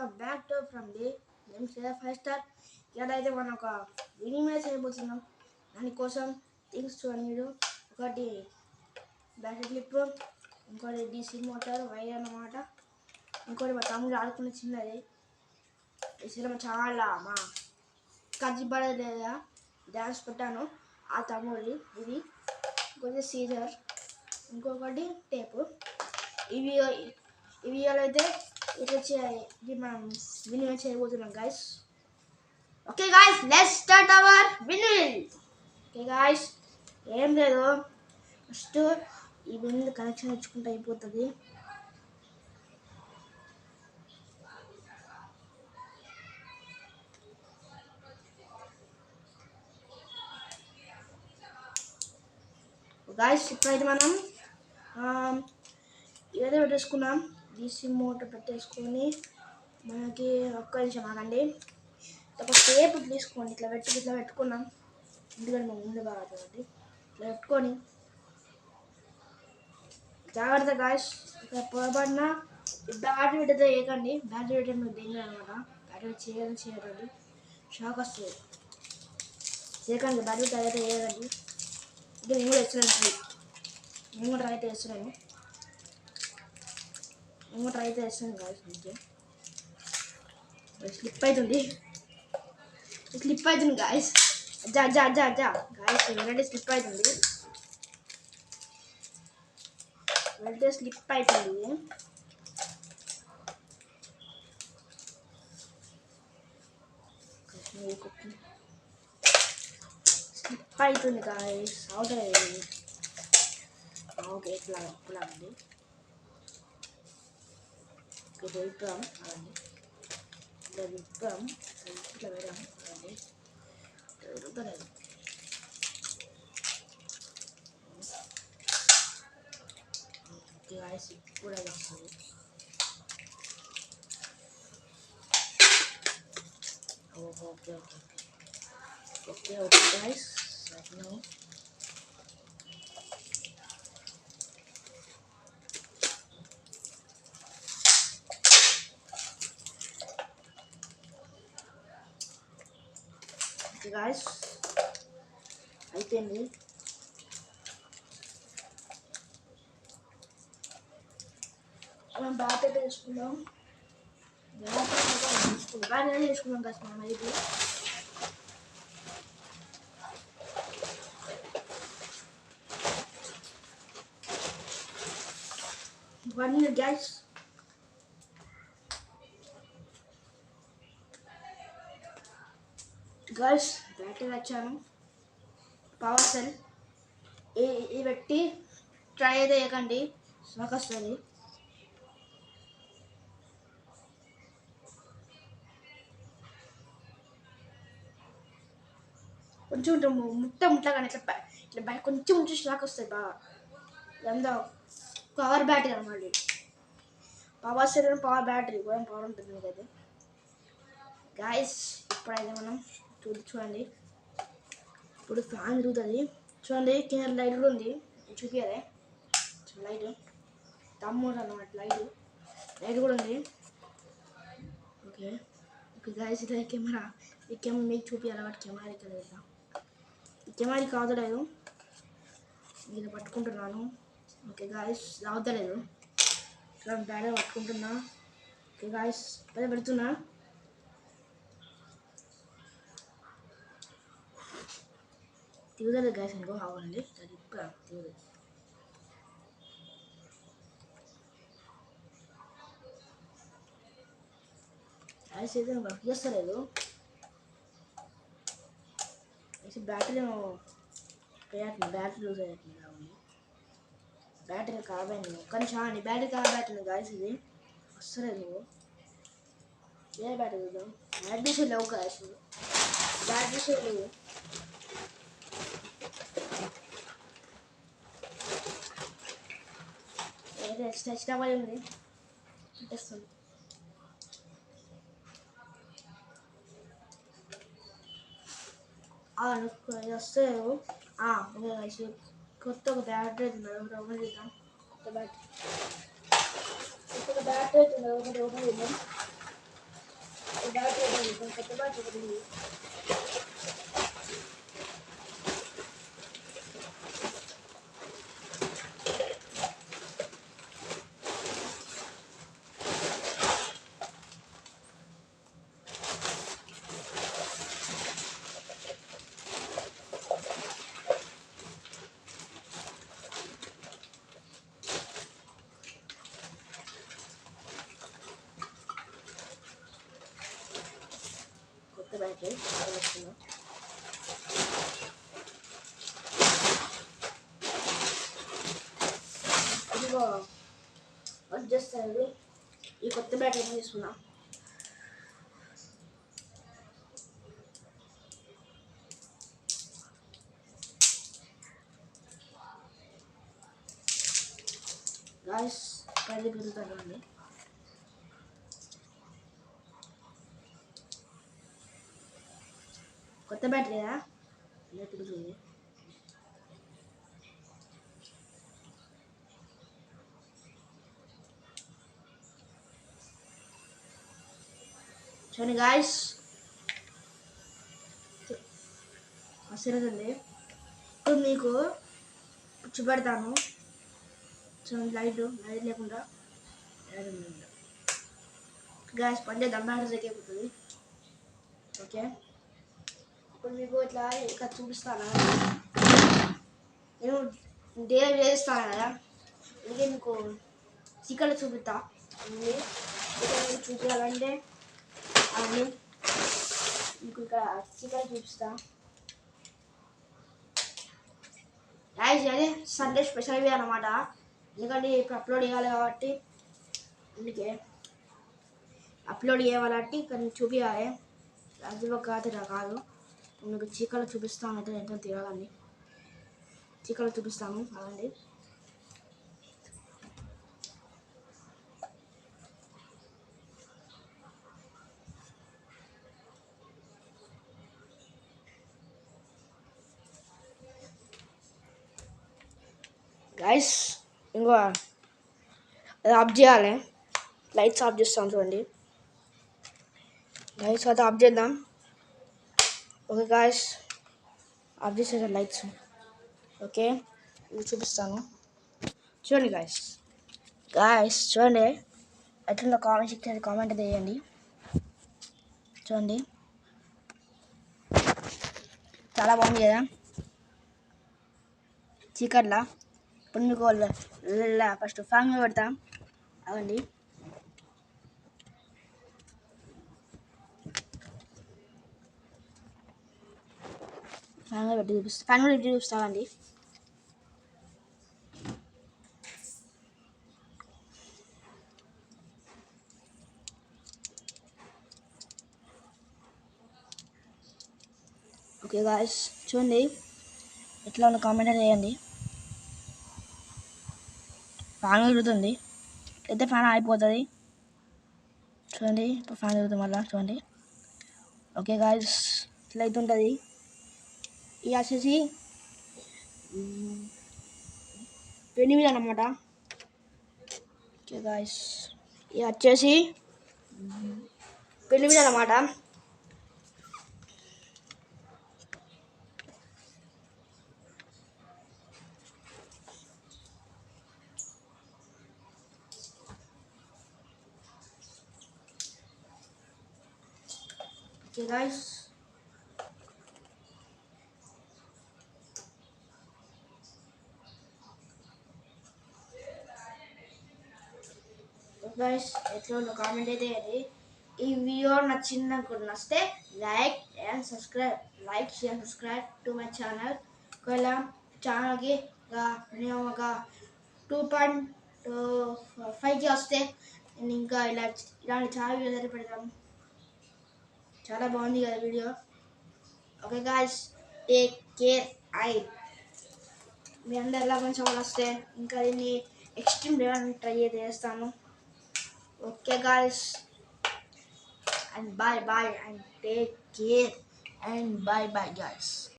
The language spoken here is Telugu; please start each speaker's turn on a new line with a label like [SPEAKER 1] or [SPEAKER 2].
[SPEAKER 1] Welcome back to from the నేను సేఫ్ 5 స్టార్. ఇలా అయితే మనం ఒక మినిమైజ్ అయిపోతున్నాం. దానికోసం థింగ్స్ చూడండి. ఒకటి బ్యాటరీ క్లిప్, ఇంకోటి డీసీ మోటార్ వైర్ అన్నమాట, ఇంకోటి మా తమ్ముడు ఆడుకునే చిన్నది. ఈ సినిమా చాలా మా కజిబడలేదా డ్యాన్స్ పెట్టాను ఆ తమ్ముడి. ఇది ఇంకోటి సీజర్, ఇంకొకటి టేపు. ఇవి ఇవి అయితే ఇట్లా ఇది మనం వినియోగం చేయబోతున్నాం guys. Okay guys, let's start our Vinil. Okay guys, ఏం లేదు, ఫస్ట్ ఈ వినిల్ కనెక్షన్ ఇచ్చుకుంటే అయిపోతుంది. గాయస్ ఇప్పుడైతే మనం ఏదో పెట్టేసుకున్నాం. డీసీ మోటార్ పెట్టేసుకొని మనకి ఒక్క నిమిషం ఆగండి. ఒక టేప్ తీసుకోండి, ఇట్లా పెట్టుకున్నాం. ఎందుకంటే మా ముందు బాగా ఇట్లా పెట్టుకొని జాగ్రత్త గాయస్. ఇక్కడ పొరపాటున బ్యాటరీ పెట్టితే వేయకండి. బ్యాటరీ పెట్టే మీకు డేంజర్ అనమాట. బ్యాటరీ చేయకండి, షాక్ వస్తుంది. చేయకండి, బ్యాటరీ అయితే వేయకండి. ఇది నేను కూడా వేస్తున్నాను, నేను కూడా ట్రై అయితే వేస్తున్నాను. గాయస్. మంచిగా స్లిప్ అవుతుంది గాయస్. గాయస్ వెరైటీ స్లిప్ అవుతుంది. స్లిప్ అవుతుంది గాయస్. అవుతుంది. ఓకే, ఇట్లా అండి. ఇట్లా విప్పాం అదండి, ఇట్లా విప్పాం, ఇట్లా వేరాం అదండి. తిరుగుతలేదు. ఓకే గాయస్, ఇప్పుడు అది వస్తుంది. Okay guys, right now guys అయిపోయింది. మనం బ్యాటరీ వేసుకుందాం. బ్యాటరీ వేసుకున్నాం కదా మనం. ఇది 1 minute guys. బ్యాటరీ వచ్చాను. పవర్ సెల్ ఇది పెట్టి ట్రై అయితే వేయకండి, షాక్ వస్తుంది. కొంచెం మొత్తం కానీ ఇట్లా కొంచెం షాక్ వస్తుంది బాగా. ఇదంతా పవర్ బ్యాటరీ అన్నమాట. పవర్ సెల్, పవర్ బ్యాటరీ కూడా పవర్ ఉంటుంది మీకైతే. గాయస్ ఇప్పుడైతే మనం చూడండి, ఇప్పుడు ఫ్యాన్ తిరుగుతుంది చూడండి. కింద లైట్ కూడా ఉంది, చూపించాలి లైట్. తమ్ముడు అన్నమాట లైట్ కూడా ఉంది. ఓకే గాయస్, ఇది కెమెరా. ఈ కెమెరా మీకు చూపించాలి వాటి కెమెరా ఇక్కడ లేదా. ఈ కెమెరా కావట్లేదు, నేను పట్టుకుంటున్నాను. ఓకే గాయస్, రావట్లేదు. చూడండి బ్యాటరీ పట్టుకుంటున్నా. ఓకే గాయస్, పెడుతున్నా. తిరుగుతుంది గాయస్, అనుకో అవ్వండి. తిరుగుతుంది. గాయస్ అయితే వర్క్ చేస్తలేదు. బ్యాటరీ లూజ్ అవుతుంది కాబట్టి బ్యాటరీ ఖరాబ్ అయింది. కానీ చాలా బ్యాటరీ ఖరాబ్ అవుతుంది గాయస్. ఇది వస్తలేదు. ఏ బ్యాటరీ చూద్దాం. బ్యాటరీస్ లేవు గాయస్, బ్యాటరీస్ లేవు. ఎక్స్ట్రా పడి ఉంది, పెట్టేస్తుంది. వస్తే కొత్త ఒక బ్యాటరీ అవుతుంది, ఓపెన్ చేద్దాం. కొత్త బ్యాటరీ అవుతుంది, ఓపెన్ చేద్దాం. కొత్త బ్యాట్ ఒకటి ఉంది. కొత్త బ్యాట్ వస్తున్నాం. ఇదిగో వచ్చేస్తాడు. ఈ కొత్త బ్యాట్ ఏం తీసుకున్నా. గాయస్ పది పెరుగుతారండి. కొత్త బ్యాటరీ కదా తిరుగుతుంది. చూడండి గాయస్ వస్తుంది. ఇప్పుడు మీకు చూపెడతాను. చూడండి లైట్ లేకుండా గ్యాస్ పని చేద్దాం. బ్యాటరీ ఎక్కిపోతుంది. ఓకే ఇప్పుడు మీకు ఇట్లా ఇక్కడ చూపిస్తాను. నేను డైలీ చేస్తాను కదా, అందుకే మీకు చికెన్ చూపిస్తా. చూపించాలంటే అది మీకు ఇక్కడ చికెన్ చూపిస్తా. అదే సండే స్పెషల్ ఇవి అన్నమాట. ఎందుకంటే ఇప్పుడు అప్లోడ్ చేయాలి కాబట్టి, అందుకే అప్లోడ్ చేయాలంటే ఇక్కడ చూపించాలి. అది ఒక కాదు. మీకు చికెన్ చూపిస్తాను. అయితే ఎంతో తిరగండి, చికెన్ చూపిస్తాను. అదండి గైస్. ఇంకో అది ఆఫ్ చేయాలి. లైట్స్ ఆఫ్ చేస్తాం చూడండి. లైట్స్ అయితే ఆఫ్ చేద్దాం. ఓకే గాయస్ ఆఫ్ చేసేదా లైట్స్. ఓకే ఇది చూపిస్తాను. చూడండి గాయస్ చూడండి ఎట్లా కామెంట్ సెక్షన్ కామెంట్ వేయండి. చూడండి చాలా బాగుంది కదా చికెన్లా. ఇప్పుడు మీకు ఫస్ట్ ఫ్యాన్ పెడతాం. అవండి ఫ్యాన్ పెట్టి చూపిస్తా. ఫ్యాన్ పెట్టి చూపిస్తామండి. ఓకే గాయస్ చూడండి ఎట్లా ఉన్న కామెంట్ చేయండి. ఫ్యాన్ తిరుగుతుంది. అయితే ఫ్యాన్ అయిపోతుంది. చూడండి ఇప్పుడు ఫ్యాన్ తిరుగుతుంది మళ్ళీ. చూడండి ఓకే గాయస్ ఇట్లా అయితే ఉంటుంది. ఇది వచ్చేసి పెళ్లి మీద అన్నమాట. ఓకే గాయస్ ఇది వచ్చేసి పెళ్లి మీద అన్నమాట. ఓకే గాయస్ ఎట్లా ఉన్న కామెంట్ అయితే అది. ఈ వీడియో నచ్చితే like and subscribe. Like share subscribe to my channel. ఒకవేళ ఛానల్కి మేము ఒక 2.5కి వస్తే నేను ఇంకా ఇలాంటి చాలా వీడియోస్ అయితే పెడతాను. చాలా బాగుంది కదా video. Okay guys take care. మీ అందరిలా కొంచెం వస్తే ఇంకా దీన్ని ఎక్స్ట్రీమ్ లెవెల్ ట్రై చేస్తాను. Okay guys and bye and take care and bye guys.